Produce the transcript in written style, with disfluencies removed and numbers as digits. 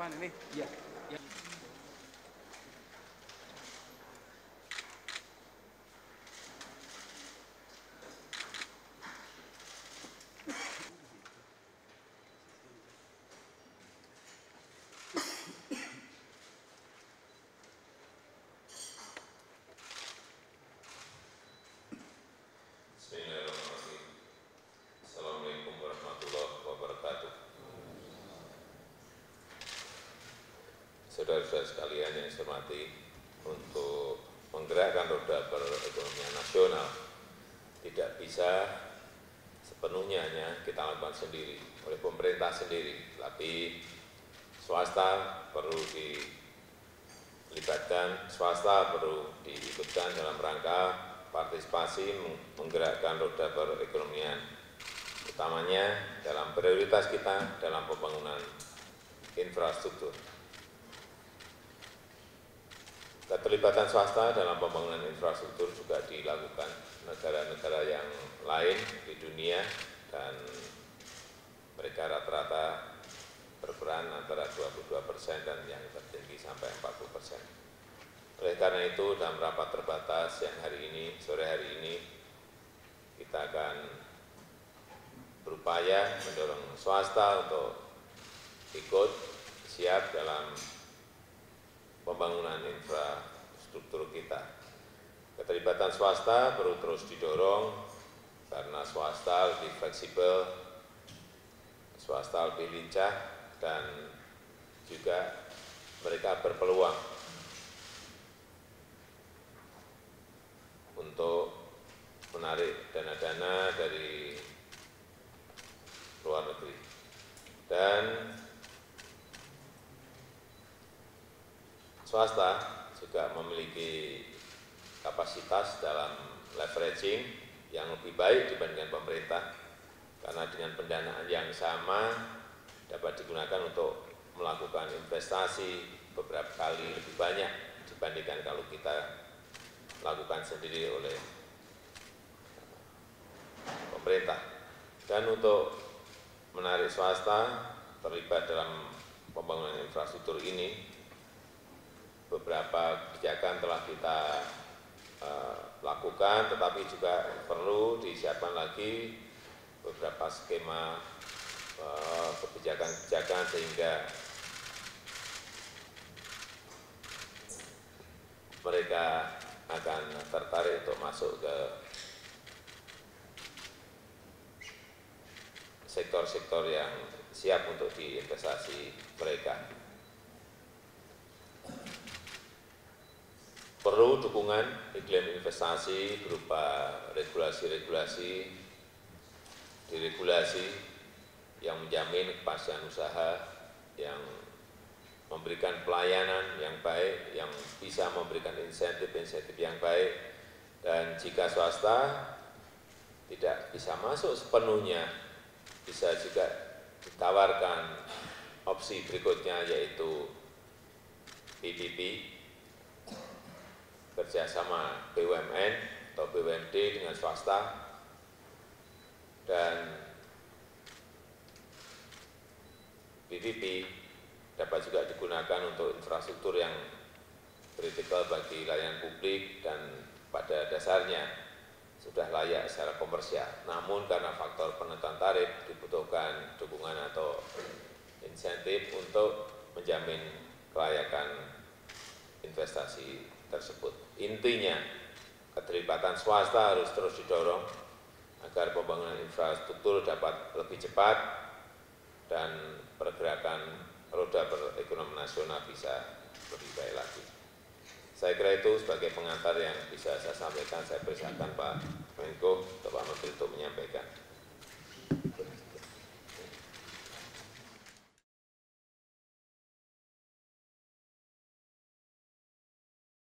Jangan ini. Iya. Ya. Bismillahirrahmanirrahim. Assalamualaikum warahmatullahi wabarakatuh. Saudara-saudara sekalian yang saya hormati, untuk menggerakkan roda perekonomian nasional tidak bisa sepenuhnya hanya kita lakukan sendiri oleh pemerintah sendiri, tapi swasta perlu dilibatkan, swasta perlu diikutkan dalam rangka partisipasi menggerakkan roda perekonomian, utamanya dalam prioritas kita dalam pembangunan infrastruktur. Keterlibatan swasta dalam pembangunan infrastruktur juga dilakukan negara-negara yang lain di dunia, dan mereka rata-rata berperan antara 22% dan yang tertinggi sampai 40%. Oleh karena itu, dalam rapat terbatas yang sore hari ini, kita akan berupaya mendorong swasta untuk ikut siap dalam pembangunan infrastruktur kita. Keterlibatan swasta perlu terus didorong karena swasta lebih fleksibel, swasta lebih lincah, dan juga mereka berpeluang untuk menarik dana-dana dari luar negeri. Dan swasta juga memiliki kapasitas dalam leveraging yang lebih baik dibandingkan pemerintah, karena dengan pendanaan yang sama dapat digunakan untuk melakukan investasi beberapa kali lebih banyak dibandingkan kalau kita lakukan sendiri oleh pemerintah. Dan untuk menarik swasta terlibat dalam pembangunan infrastruktur ini, beberapa kebijakan telah kita lakukan, tetapi juga perlu disiapkan lagi beberapa skema kebijakan-kebijakan sehingga mereka akan tertarik untuk masuk ke sektor-sektor yang siap untuk diinvestasi mereka. Perlu dukungan iklim investasi berupa regulasi-regulasi, diregulasi yang menjamin kepastian usaha, yang memberikan pelayanan yang baik, yang bisa memberikan insentif-insentif yang baik. Dan jika swasta tidak bisa masuk sepenuhnya, bisa juga ditawarkan opsi berikutnya, yaitu PPP, kerjasama BUMN atau BUMD dengan swasta. Dan PPP dapat juga digunakan untuk infrastruktur yang kritikal bagi layanan publik dan pada dasarnya sudah layak secara komersial. Namun karena faktor penentuan tarif dibutuhkan dukungan atau insentif untuk menjamin kelayakan investasi tersebut. Intinya, keterlibatan swasta harus terus didorong agar pembangunan infrastruktur dapat lebih cepat dan pergerakan roda perekonomian nasional bisa lebih baik lagi. Saya kira itu sebagai pengantar yang bisa saya sampaikan. Saya persilakan Pak Menko atau Pak Menteri untuk menyampaikan.